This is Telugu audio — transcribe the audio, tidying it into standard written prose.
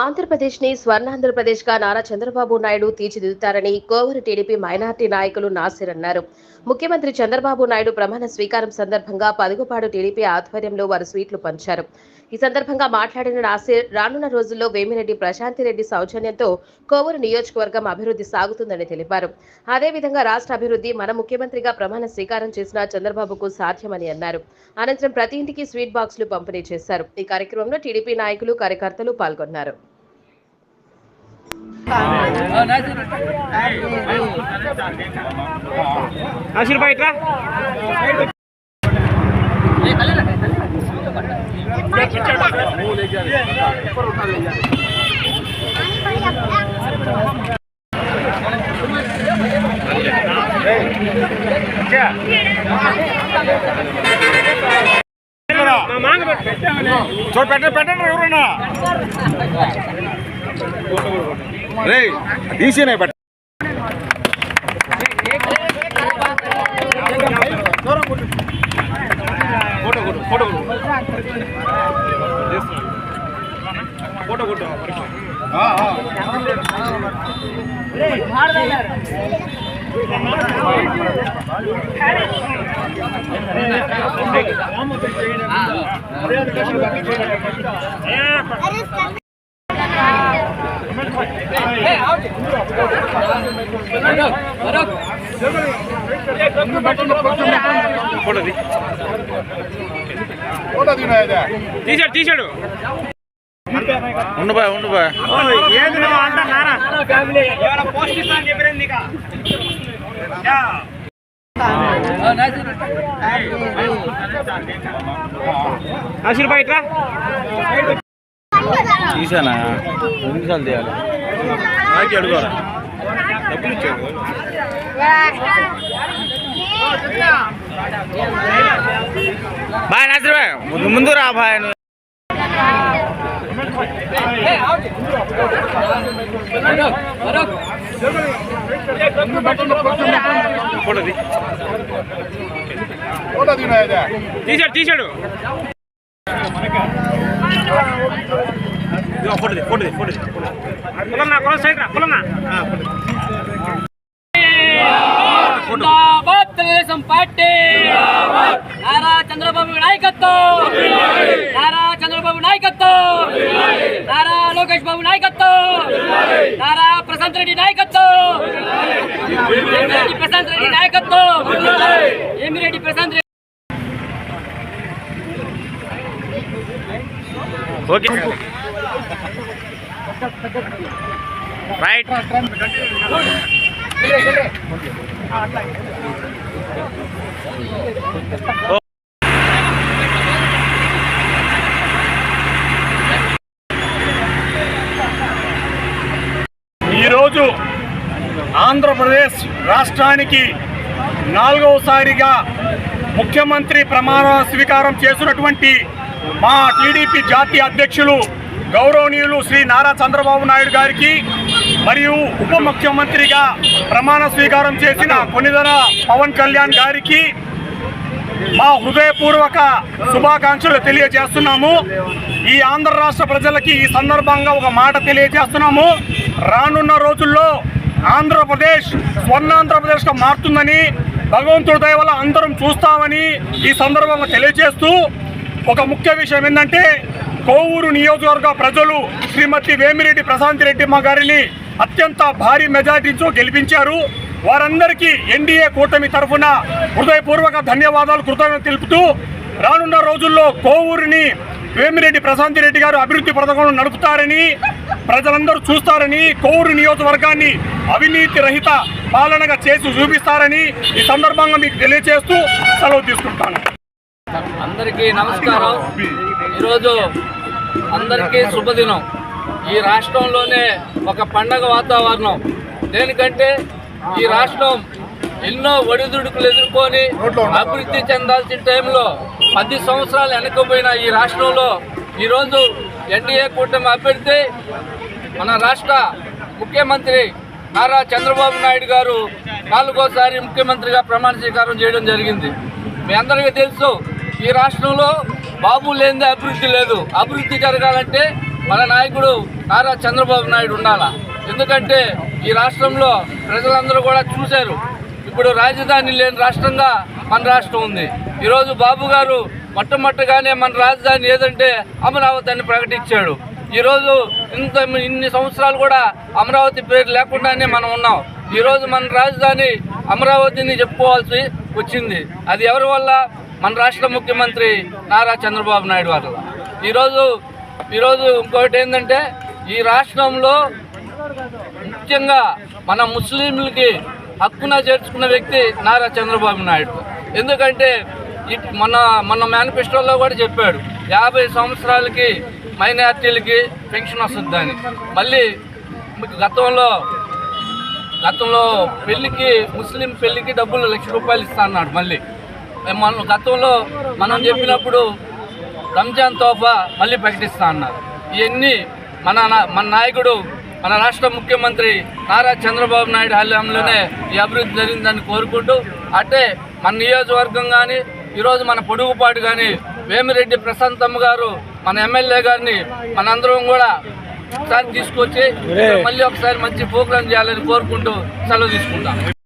ఆంధ్రప్రదేశ్ని స్వర్ణాంధ్రప్రదేశ్గా నారా చంద్రబాబు నాయుడు తీర్చిదిద్దుతారని కోవూరు టీడీపీ మైనార్టీ నాయకులు నాసిర్ అన్నారు. ముఖ్యమంత్రి చంద్రబాబు నాయుడు ప్రమాణ స్వీకారం సందర్భంగా పదుగుపాడు టీడీపీ ఆధ్వర్యంలో వారు స్వీట్లు పంచారు. ఈ సందర్భంగా మాట్లాడిన నాసిర్, రానున్న రోజుల్లో వేమిరెడ్డి ప్రశాంతిరెడ్డి సౌజన్యంతో కోవూరు నియోజకవర్గం అభివృద్ధి సాగుతుందని తెలిపారు. అదేవిధంగా రాష్ట్ర అభివృద్ధి మన ముఖ్యమంత్రిగా ప్రమాణ స్వీకారం చేసిన చంద్రబాబుకు సాధ్యమని అన్నారు. అనంతరం ప్రతి ఇంటికి స్వీట్ బాక్సులు పంపిణీ చేశారు. ఈ కార్యక్రమంలో టీడీపీ నాయకులు, కార్యకర్తలు పాల్గొన్నారు. పెట్టండి ఎవరన్నా రే తీసినే పెట్ట ఫోటో తీసాడు ఉండు బాయ్ తీసానా 2 నిమిషాలు తీయాలి నాకు అడుగురా డబ్బులు ఇచ్చాడు బాయ్ నాసిర్ బాయ్ ముందు రా బాయ్ తీసాడు తెలుగుదేశం పార్టీ నారా చంద్రబాబు నాయకత్వం, నారా చంద్రబాబు నాయకత్వం, నారా లోకేష్ బాబు నాయకత్వం, నారా ప్రశాంత్ రెడ్డి నాయకత్వం, ప్రశాంత్ రెడ్డి నాయకత్వం, ఏమిరెడ్డి ప్రశాంత్ రెడ్డి. ఓకే రైట్ ఈరోజు ఆంధ్రప్రదేశ్ రాష్ట్రానికి 4వసారిగా ముఖ్యమంత్రి ప్రమాణ స్వీకారం చేసినటువంటి మా టీడీపీ జాతీయ అధ్యక్షులు గౌరవనీయులు శ్రీ నారా చంద్రబాబు నాయుడు గారికి మరియు ఉప ముఖ్యమంత్రిగా ప్రమాణ స్వీకారం చేసిన కొనిదెల పవన్ కళ్యాణ్ గారికి మా హృదయపూర్వక శుభాకాంక్షలు తెలియజేస్తున్నాము. ఈ ఆంధ్ర రాష్ట్ర ప్రజలకి ఈ సందర్భంగా ఒక మాట తెలియజేస్తున్నాము. రానున్న రోజుల్లో ఆంధ్రప్రదేశ్ స్వర్ణాంధ్రప్రదేశ్గా మారుతుందని, భగవంతుడి దయ వల్ల అందరం చూస్తామని ఈ సందర్భంగా తెలియజేస్తూ, ఒక ముఖ్య విషయం ఏంటంటే కోవూరు నియోజకవర్గ ప్రజలు శ్రీమతి వేమిరెడ్డి ప్రశాంతిరెడ్డి మా గారిని అత్యంత భారీ మెజారిటీతో గెలిపించారు. వారందరికీ ఎన్డీఏ కూటమి తరఫున హృదయపూర్వక ధన్యవాదాలు, కృతజ్ఞతలు తెలుపుతూ రానున్న రోజుల్లో కోవూరుని వేమిరెడ్డి ప్రశాంతిరెడ్డి గారు అభివృద్ధి పథకంలో నడుపుతారని, ప్రజలందరూ చూస్తారని, కోవూరు నియోజకవర్గాన్ని అవినీతి రహిత పాలనగా చేసి చూపిస్తారని ఈ సందర్భంగా మీకు తెలియజేస్తూ సెలవు తీసుకుంటాను. అందరికీ నమస్కారం. ఈరోజు అందరికీ శుభదినం. ఈ రాష్ట్రంలోనే ఒక పండగ వాతావరణం. దేనికంటే ఈ రాష్ట్రం ఎన్నో ఒడిదుడుకులు ఎదుర్కొని అభివృద్ధి చెందాల్సిన టైంలో 10 సంవత్సరాలు వెనకపోయిన ఈ రాష్ట్రంలో ఈరోజు ఎన్డీఏ కూటమి అభ్యర్థి మన రాష్ట్ర ముఖ్యమంత్రి నారా చంద్రబాబు నాయుడు గారు 4వసారి ముఖ్యమంత్రిగా ప్రమాణ స్వీకారం చేయడం జరిగింది. మీ అందరికీ తెలుసు, ఈ రాష్ట్రంలో బాబు లేనిదే అభివృద్ధి లేదు. అభివృద్ధి జరగాలంటే మన నాయకుడు నారా చంద్రబాబు నాయుడు ఉండాలా. ఎందుకంటే ఈ రాష్ట్రంలో ప్రజలందరూ కూడా చూశారు, ఇప్పుడు రాజధాని లేని రాష్ట్రంగా మన రాష్ట్రం ఉంది. ఈరోజు బాబు గారు మొట్టమొదటిగానే మన రాజధాని ఏదంటే అమరావతి అని ప్రకటించాడు. ఈరోజు ఇన్ని సంవత్సరాలు కూడా అమరావతి పేరు లేకుండానే మనం ఉన్నాం. ఈరోజు మన రాజధాని అమరావతిని చెప్పుకోవాల్సి వచ్చింది. అది ఎవరి వల్ల? మన రాష్ట్ర ముఖ్యమంత్రి నారా చంద్రబాబు నాయుడు వల్ల. ఈరోజు ఇంకొకటి ఏంటంటే, ఈ రాష్ట్రంలో ముఖ్యంగా మన ముస్లింలకి హక్కున చేర్చుకున్న వ్యక్తి నారా చంద్రబాబు నాయుడు. ఎందుకంటే మన మేనిఫెస్టోలో కూడా చెప్పాడు 50 సంవత్సరాలకి మైనార్టీలకి పెన్షన్ వస్తుందని. మళ్ళీ గతంలో పెళ్లికి ముస్లిం పెళ్లికి డబ్బులు ₹1,00,000 ఇస్తా అన్నాడు. మళ్ళీ గతంలో మనం చెప్పినప్పుడు రంజాన్ తోఫా మళ్ళీ ప్రకటిస్తా అన్నారు. ఇవన్నీ మన నాయకుడు మన రాష్ట్ర ముఖ్యమంత్రి నారా చంద్రబాబు నాయుడు హయాంలోనే ఈ అభివృద్ధి జరిగిందని కోరుకుంటూ, అంటే మన నియోజకవర్గం కానీ ఈరోజు మన పొడుగుపాటు కానీ వేమిరెడ్డి ప్రశాంతమ్మ గారు మన ఎమ్మెల్యే గారిని మనందరం కూడా ఒకసారి తీసుకొచ్చి మళ్ళీ ఒకసారి మంచి ప్రోగ్రాం చేయాలని కోరుకుంటూ సెలవు తీసుకుంటాం.